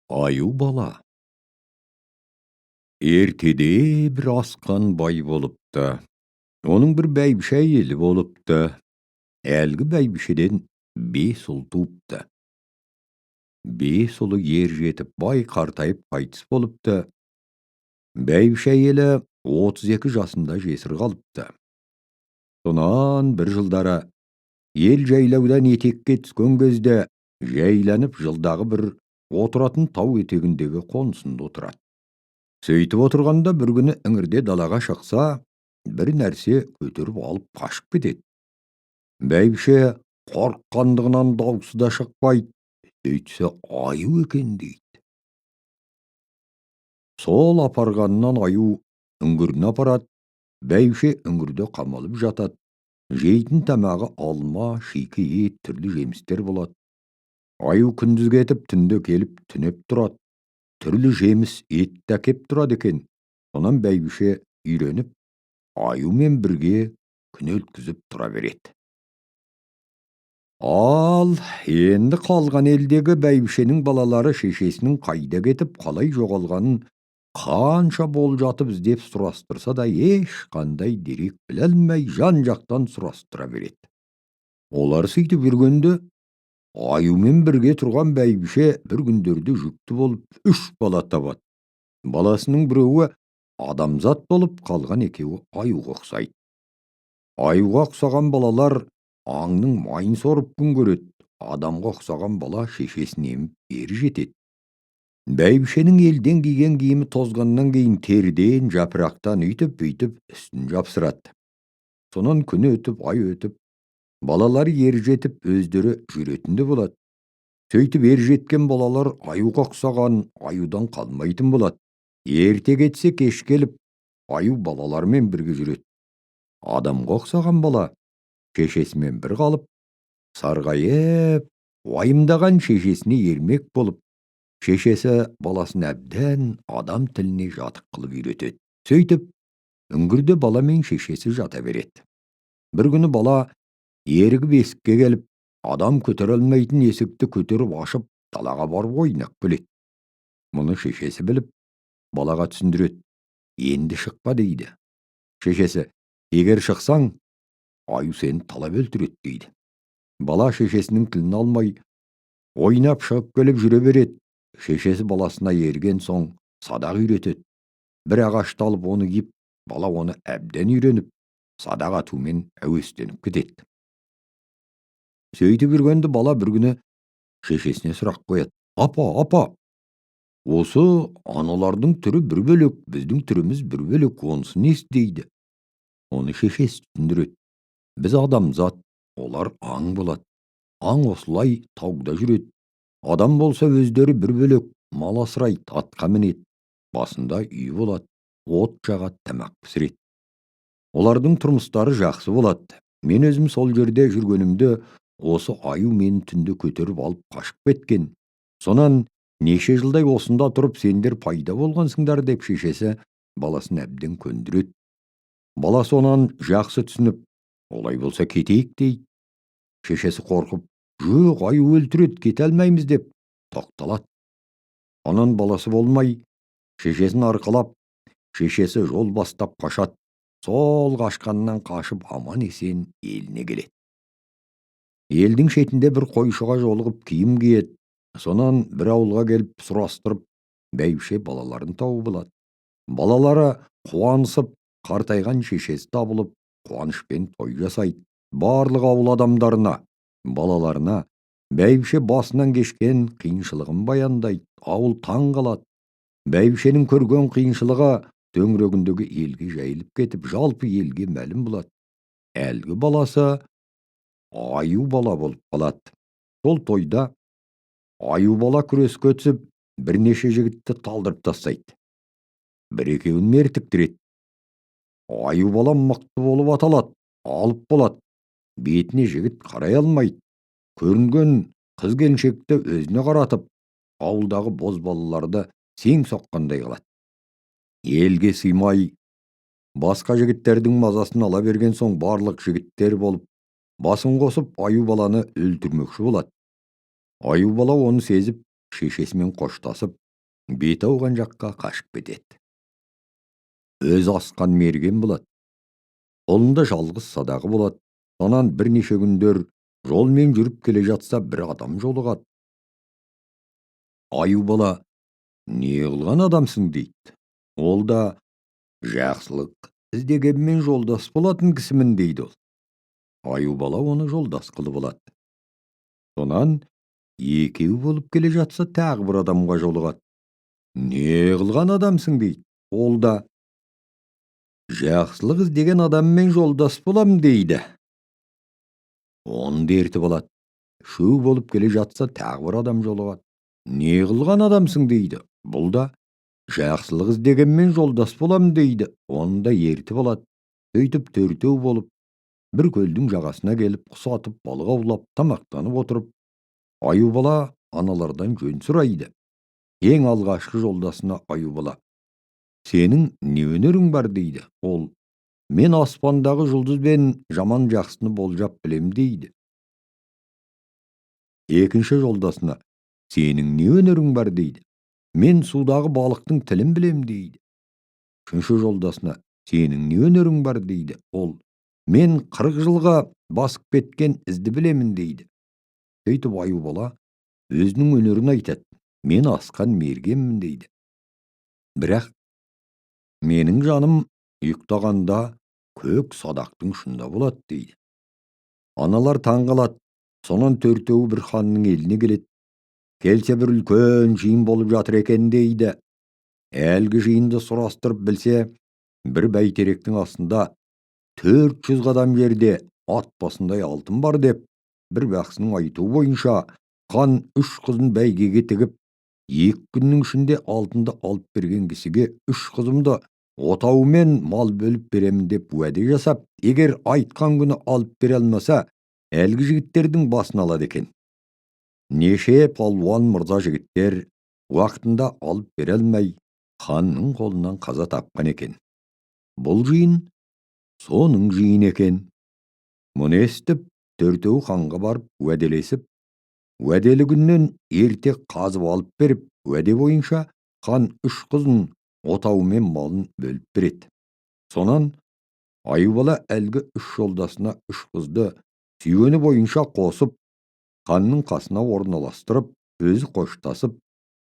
Аю бала. Ертеде бір асқан бай болыпты. Оның бір бәйбіше әйелі болыпты. Әлгі бәйбішеден 5 ұл туыпты. 5 ұлы ер жетіп бай қартайып қайтыс болыпты. Бәйбіше әйелі 32 жасында жесір қалыпты. Сонан бір жылдары ел жайлаудан етекке түскен кезде жайланып жылдағы бір отыратын тау етегіндегі қонысында отырады. Сөйтіп отырғанда бір күні іңірде далаға шықса, бір нәрсе көтеріп алып қашып кетеді. Бәйбіше қорыққандығынан даусы да шықпайды. Сөйтсе аю екен дейді. Сол апарғанынан аю үңгіріне апарады. Бәйбіше үңгірде қамалып жатады. Жейтін тамағы алма, шикі ет, түрлі жемістер болады. Аю күндіз кетіп, түнде келіп түнеп тұрады. Түрлі жеміс етті әкеп тұрады екен. Сонан бәйбіше үйреніп, аюмен бірге күн өткізіп тұра береді. Ал енді қалған елдегі бәйбішенің балалары шешесінің қайда кетіп, қалай жоғалғанын қанша болжатып іздеп сұрастырса да ешқандай дерек біле алмай жан-жақтан сұрастыра береді. Олар сөйтіп жүргенде аюмен бірге тұрған бәйбіше бір күндерде жүкті болып 3 бала табады. Баласының біреуі адамзат болып, қалған екеуі аюға ұқсайды. Аюға ұқсаған балалар аңның майын сорып күн көреді. Адамға ұқсаған бала шешесін еміп ері жетеді. Бәйбішенің елден киген киімі тозғаннан кейін терден, жапырақтан үйтіп үстін жапсырады. Сонан күн өтіп, ай өтіп, балалар ер жетіп өздері жүретінді болады. Сөйтіп ер жеткен балалар аюға ұқсаған, аюдан қалмайтын болады. Ерте кетсе кеш келіп, аю балалармен бірге жүреді. Адамға ұқсаған бала шешесімен бір қалып, сарғайып, уайымдаған шешесіне ермек болып, шешесі баласын әбден адам тіліне жатық қылып үйретеді. Сөйтіп, үңгірде бала мен шешесі жата береді. Бір күні бала ерігіп есікке келіп, адам көтере алмайтын есікті көтеріп ашып, далаға барып ойнап келеді. Мұны шешесі біліп, балаға түсіндіреді. Енді шықпа дейді. Шешесі, егер шықсаң, аю сені талап өлтіреді дейді. Бала шешесінің тілін алмай, ойнап шығып келіп жүре береді. Шешесі баласына ерген соң садақ үйретеді. Бір ағашты алып оны киіп, бала оны әбден үйреніп, садақ атумен әуестеніп кетеді. Сөйтіп жүргенде бала бір күні шешесіне сұрақ қояды. Апа, осы аналардың түрі бір бөлек, біздің түріміз бір бөлек, онысы несі дейді. Оны шешесі түсіндіреді. Біз адамзат, олар аң болады. Аң осылай тауда жүреді. Адам болса өздері бір бөлек, мал асырайды, атқа мінеді. Басында үй болады, от жағады, тамақ пісіреді. Олардың тұрмыстары жақсы болады. Мен өзім сол жерде жүргенімде осы аю мені түнде көтеріп алып қашып кеткен. Сонан неше жылдай осында тұрып сендер пайда болғансыңдар деп шешесі баласын әбден көндіреді. Бала сонан жақсы түсініп, олай болса кетейік дейді. Шешесі қорқып, жоқ, аю өлтіреді, кете алмаймыз деп тоқталады. Онан баласы болмай, шешесін арқалап, шешесі жол бастап қашады. Сол қашқаннан қашып аман есен еліне келеді. Елдің шетінде бір қойшыға жолығып киім киеді. Сонан бір ауылға келіп сұрастырып, бәйбіше балаларын тауып алады. Балалары қуанысып, қартайған шешесі табылып, қуанышпен той жасайды. Барлық ауыл адамдарына, балаларына бәйбіше басынан кешкен қиыншылығын баяндайды. Ауыл таң қалады. Бәйбішенің көрген қиыншылығы төңірегіндегі елге жайылып кетіп, жалпы елге мәлім болады. Әлгі баласы аю бала болып қалады. Сол тойда аю бала күреске түсіп, бірнеше жігітті талдырып тастайды. Бір-екеуін мертіктіреді. Аю бала мықты болып аталады, алып болады. Бетіне жігіт қарай алмайды. Көрінген қыз-келіншекті өзіне қаратып, ауылдағы бозбалаларды сең соққандай қылады. Елге сыймай, басқа жігіттердің мазасын ала берген соң барлық жігіттер болып, басын қосып аю баланы өлтірмекші болады. Аю бала оны сезіп, шешесімен қоштасып, беті ауған жаққа қашып кетеді. Өзі асқан мерген болады. Қолында жалғыз садағы болады. Сонан бірнеше күндер жолмен жүріп келе жатса, бір адам жолығады. Аю бала, не қылған адамсың дейді. Ол да, жақсылық іздегенмен жолдас болатын кісімін дейді ол. Аю бала оны жолдас қылып алады. Сонан екеу болып келе жатса, тағы бір адамға жолығады. Не қылған адамсың дейді. Ол да, жақсылық іздеген адаммен жолдас болам дейді. Оны да ертіп алады. Үшеу болып келе жатса, тағы бір адам жолығады. Не қылған адамсың дейді. Бұл да, жақсылық іздегенмен жолдас болам дейді. Оны да ертіп алады. Сөйтіп төртеу болып, бір көлдің жағасына келіп, құс атып, балық аулап, тамақтанып отырып, аю бала аналардан жөн сұрайды. Ең алғашқы жолдасына аю бала, сенің не өнерің бар дейді. Ол, мен аспандағы жұлдызбен жаман жақсыны болжап білем дейді. Екінші жолдасына, сенің не өнерің бар дейді. Мен судағы балықтың тілін білем дейді. Үшінші жолдасына, сенің не өнерің бар дейді. Ол, мен 40 жылға басып кеткен ізді білемін дейді. Сөйтіп аю бала өзінің өнерін айтады. Мен асқан мергенмін дейді. Бірақ менің жаным ұйықтағанда көк садақтың ұшында болады дейді. Аналар таң қалады. Сонан төртеуі бір ханның еліне келеді. Келсе бір үлкен жиын болып жатыр екен дейді. Әлгі жиынды сұрастырып білсе, бір бәйтеректің астында 400 қадам жерде ат басындай алтын бар деп, бір бақсының айтуы бойынша, хан 3 қызын бәйгеге тігіп, 2 күннің ішінде алтынды алып берген кісіге 3 қызымды отауымен мал бөліп беремін деп уәде жасап, егер айтқан күні алып бере алмаса, әлгі жігіттердің басын алады екен. Неше палуан мырза жігіттер уақытында алып бере алмай, ханның қолынан қаза тапқан екен. Бұл жиын соның жиын екен. Мұны естіп, төртеу ханға барып уәделесіп, уәделі күннен ерте қазып алып беріп, уәде бойынша хан 3 қызын отауымен малын бөліп береді. Сонан аю бала әлгі 3 жолдасына 3 қызды сүйгені бойынша қосып, ханның қасына орналастырып, өзі қоштасып,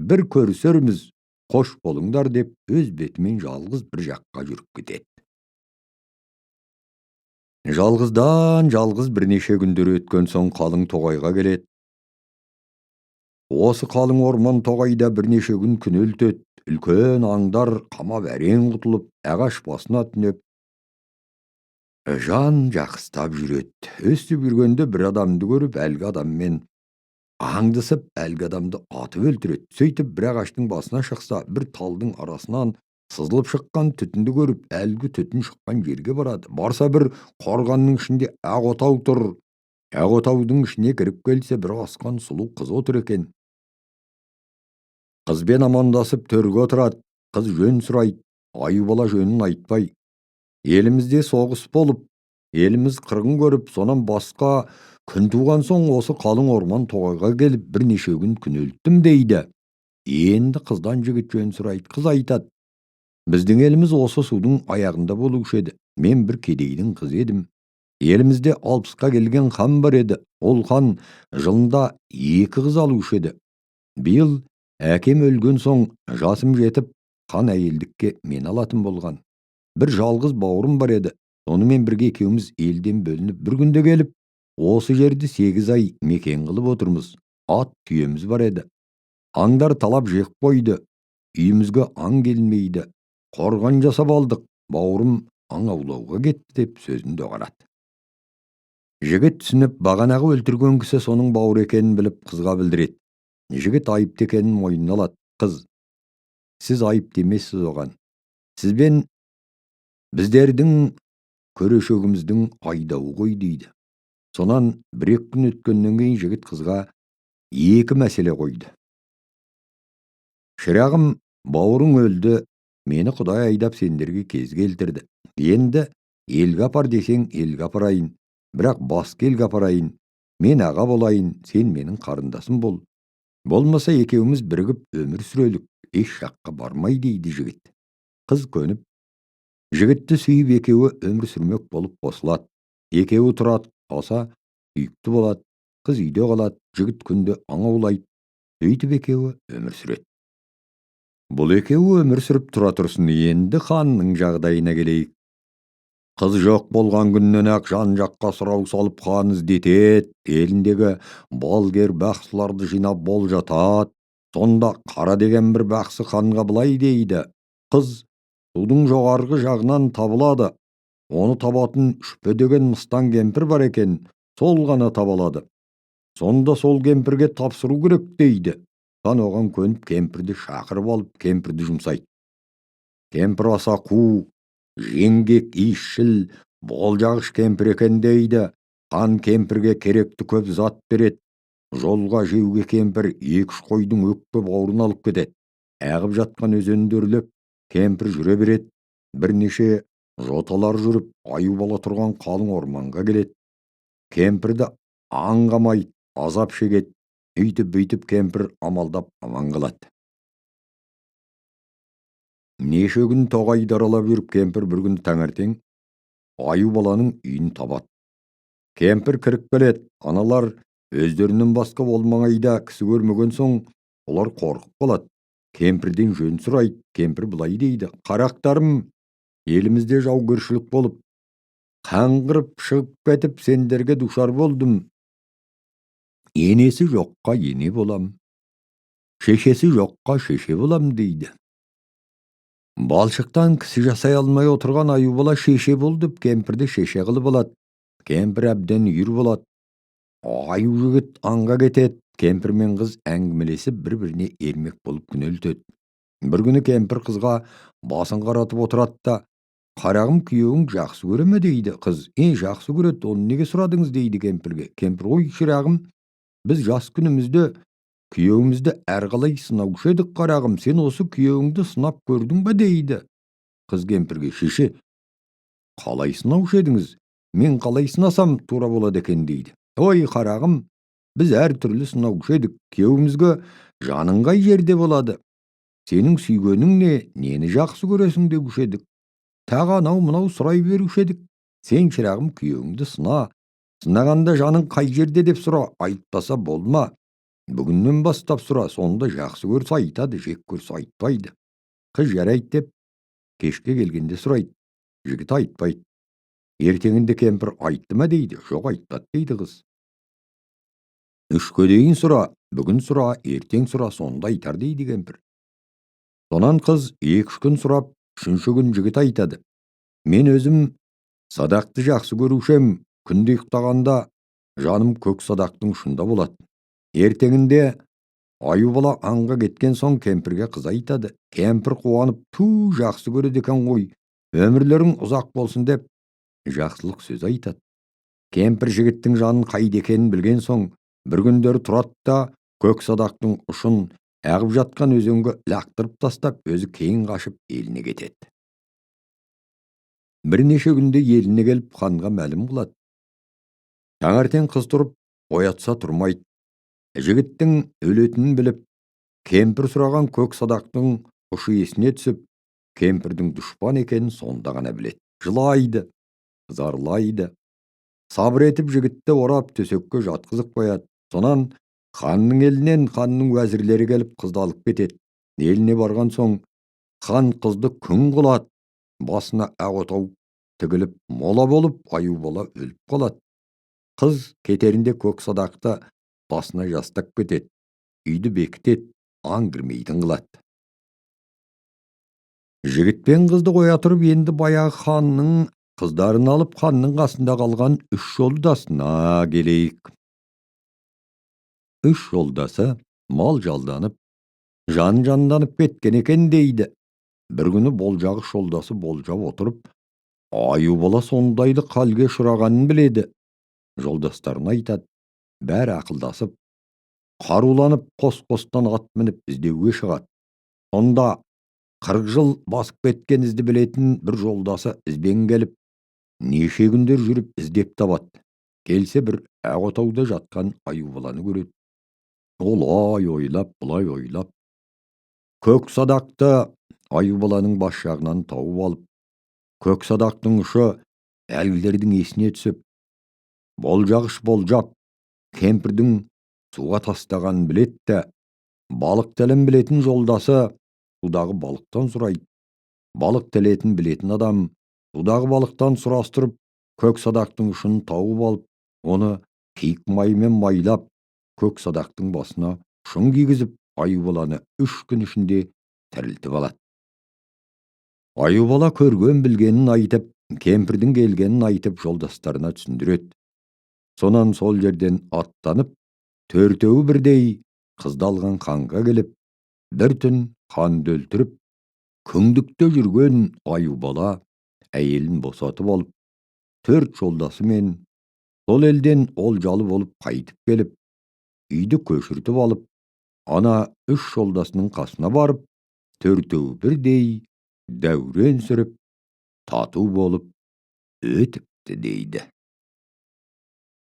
бір көрісерміз, қош болыңдар деп, өз бетімен жалғыз бір жаққа жүріп кетеді. Жалғыздан жалғыз бірнеше күндер өткен соң қалың тоғайға келеді. Осы қалың орман тоғайда бірнеше күн күнелтеді. Үлкен аңдар қамап әрең құтылып, ағаш басына түнеп, жан жақыстап жүреді. Өстіп жүргенде бір адамды көріп, әлгі адаммен аңдысып, әлгі адамды атып өлтіреді. Сөйтіп бір ағаштың басына шықса, бір талдың арасынан сызылып шыққан түтінді көріп, әлгі түтін шыққан жерге барады. Барса, бір қорғанның ішінде ақ отау тұр. Ақ отаудың ішіне кіріп келсе, бір асқан сұлу қыз отыр екен. Қызбен амандасып төрге отырады. Қыз жөн сұрайды. Аю бала жөнін айтпай, елімізде соғыс болып, еліміз қырғын көріп, сонан басқа күн туған соң осы қалың орман тоғайға келіп бірнеше күн күнелттім дейді. Енді қыздан жігіт жөн сұрайды. Қыз айтады, біздің еліміз осы судың аяғында болушы еді. Мен бір кедейдің қызы едім. Елімізде 60-қа келген хан бар еді. Ол хан жылында 2 қыз алушы еді. Биыл әкем өлген соң жасым жетіп, хан әйелдікке мен алатын болған. Бір жалғыз бауырым бар еді. Сонымен бірге екеуміз елден бөлініп бір күнде келіп, осы жерде 8 ай мекен қылып отырмыз. Ат түйеміз бар еді. Аңдар талап жек қойды. Үйімізге аң келмейді. Қорған жасап алдық. Бауырым аң аулауға кетті деп сөзін доғарады. Жігіт түсініп, бағанағы өлтірген кісі соның бауыр екенін біліп, қызға білдіреді. Жігіт айыпты екенін мойнына алады. Қыз, сіз айыпты емессіз оған. Сізбен біздердің көрешегіміздің айдауы ғой дейді. Сонан 1-2 күн өткеннен кейін жігіт қызға 2 мәселе қойды. Шырағым, бауырың өлді, мені Құдай айдап сендерге кез келтірді. Енді елге апар десең елге апарайын, бірақ басқа елге апарайын. Мен аға болайын, сен менің қарындасым бол. Болмаса екеуміз бірігіп өмір сүрелік, еш жаққа бармай дейді жігіт. Қыз көніп, жігітті сүйіп екеуі өмір сүрмек болып қосылады. Екеуі тұрады, қалса сүйікті болады. Қыз үйде қалады, жігіт күнде аң аулайды. Сөйтіп екеуі өмір сүреді. Бұл екеуі өмір сүріп тұра тұрсын, енді ханның жағдайына келейік. Қыз жоқ болған күннен-ақ жан-жаққа сұрау салып хан іздетеді, еліндегі балгер бақсыларды жинап болжатады. Сонда қара деген бір бақсы ханға былай дейді: қыз судың жоғарғы жағынан табылады. Оны табатын үшпе деген мыстан кемпір бар екен, сол ғана табылады. Сонда сол кемпірге тапсыру керек дейді. Хан оған көніп кемпірді шақырып алып, кемпірді жұмсайды. Кемпір аса қу, жеңгек, иісшіл, болжағыш кемпір екен дейді. Хан кемпірге керекті көп зат береді. Жолға жеуге кемпір 2-3 қойдың өкпе бауырын алып кетеді. Ағып жатқан өзенді үрлеп, кемпір жүре береді. Бірнеше жоталар жүріп, аюбала тұрған қалың орманға келеді. Кемпірді аңғамай азап шегеді. Үйтіп кемпір амалдап аман қалады. Неше күн тоғайды аралап жүріп, кемпір бір күн таңертең аюбаланың үйін табады. Кемпір кіріп келеді. Аналар өздерінен басқа ол маңайда кісі көрмеген соң, олар қорқып қалады. Кемпірден жөн сұрайды. Кемпір былай дейді: қарақтарым, елімізде жаугершілік болып, қаңғырып шығып кетіп, сендерге душар болдым. Енесі жоққа ене болам, шешесі жоққа шеше болам дейді. Балшықтан кісі жасай алмай отырған аюбала шеше бол деп кемпірді шеше қылып алады. Кемпір әбден үйір болады. Аю жігіт аңға кетеді. Кемпір мен қыз әңгімелесіп бір-біріне ермек болып күнелтеді. Бір күні кемпір қызға басын қаратып отырады да: қарағым, күйеуің жақсы көре ме дейді. Қыз: жақсы көреді, оны неге сұрадыңыз дейді кемпірге. Кемпір: ой шырағым, біз жас күнімізде күйеуімізді әрқалай сынаушы едік қарағым, сен осы күйеуіңді сынап көрдің бе дейді. Қыз кемпірге: шеше, қалай сынаушы едіңіз? Мен қалай сынасам тура болады екен дейді. Ой қарағым, біз әр түрлі сынаушы едік, күйеуімізге жаның қай жерде болады? Сенің сүйгенің не, нені жақсы көресің деуші едік. Тағы анау-мынау сұрай беруші едік. Сен шырағым күйеуіңді сына, сынағанда жаның қай жерде деп сұра, айтпаса болма. Бүгіннен бастап сұра, сонда жақсы көрсе айтады, жек көрсе айтпайды. Қыз жарайды деп кешке келгенде сұрайды. Жігіт айтпайды. Ертеңінде кемпір: айтты ма дейді. Жоқ, айтпады дейді қыз. 3-ке дейін сұра, бүгін сұра, ертең сұра, сонда айтар дейді кемпір. Сонан қыз 2-3 күн сұрап, 3-ші күн жігіт айтады: мен өзім садақты жақсы көрушем, күнде ұйықтағанда жаным көк садақтың ұшында болады. Ертеңінде аюбала аңға кеткен соң кемпірге қыз айтады. Кемпір қуанып: ту, жақсы көреді екен ғой, өмірлерің ұзақ болсын деп жақсылық сөз айтады. Кемпір жігіттің жанын қайда екенін білген соң, бір күндері тұрады да көк садақтың ұшын ағып жатқан өзенге лақтырып тастап, өзі кейін қашып еліне кетеді. Бірнеше күнде еліне келіп ханға мәлім қылады. Таңертең қыз тұрып, оятса тұрмайды. Жігіттің өлетінін біліп, кемпір сұраған көк садақтың ұшы есіне түсіп, кемпірдің дұшпан екенін сонда ғана біледі. Жылайды, зарлайды. Сабыр етіп жігітті орап төсекке жатқызып қояды. Сонан ханның елінен ханның уәзірлері келіп қызды алып кетеді. Еліне барған соң хан қызды күң қылады. Басына ақ отау тігіліп, мола болып, аюбала өліп қалады. Қыз кетерінде көк садақты басына жастап кетеді. Үйді бекітеді, аң кірмейтін қылады. Жігіт пен қызды қоя тұрып, енді баяғы ханның қыздарын алып ханның қасында қалған 3 жолдасына келейік. 3 жолдасы мал жалданып, жанданып кеткен екен дейді. Бір күні болжағыш жолдасы болжап отырып, аюбала сондайды халге ұшырағанын біледі. Жолдастарына айтады. Бәрі ақылдасып, қаруланып, қос-қостан ат мініп іздеуге шығады. Сонда 40 жыл басып кеткен ізді білетін бір жолдасы ізбен келіп, неше күндер жүріп іздеп табады. Келсе бір ақ отауда жатқан аюбаланы көреді. Olay oylap, bulay oylap, Köksadak'ta Ayıbalanyň başýagyndan tagup alyp, Köksadakdyň uşa ägillerdiň esine düşüp, boljak iş boljap, kempirdiň suga tastagan bilet-de, balyk delen biletin joldasy sudagy balykdan suraýt. Balyk deletin biletin adam sudagy balykdan surastyryp, Köksadakdyň uşuny tagup alyp, ony pyk maý bilen maýlap, Köksadakdyň basyna şuň gigizip, Aýybalany 3 gün içinde teriltip alat. Aýybala körgen bilgenini aýdyp, kempirdiň gelgenini aýdyp joldaşlaryna düşündüret. Sonan sol yerden atlanyp, törtöwi birdei kızdy algan hanga gelip, bir tün han döltürüp, kündükde jürgen Aýybala äýelini bosatyp alyp, 4 joldasy men sol elden oljaly bolup gaýdyp gelip, üýde köşürtip alyp, ana 3 joldasynyň kasyna baryp, törtöwi birdei däwren sürüp, tatuw bolup ötüpdi diýdi.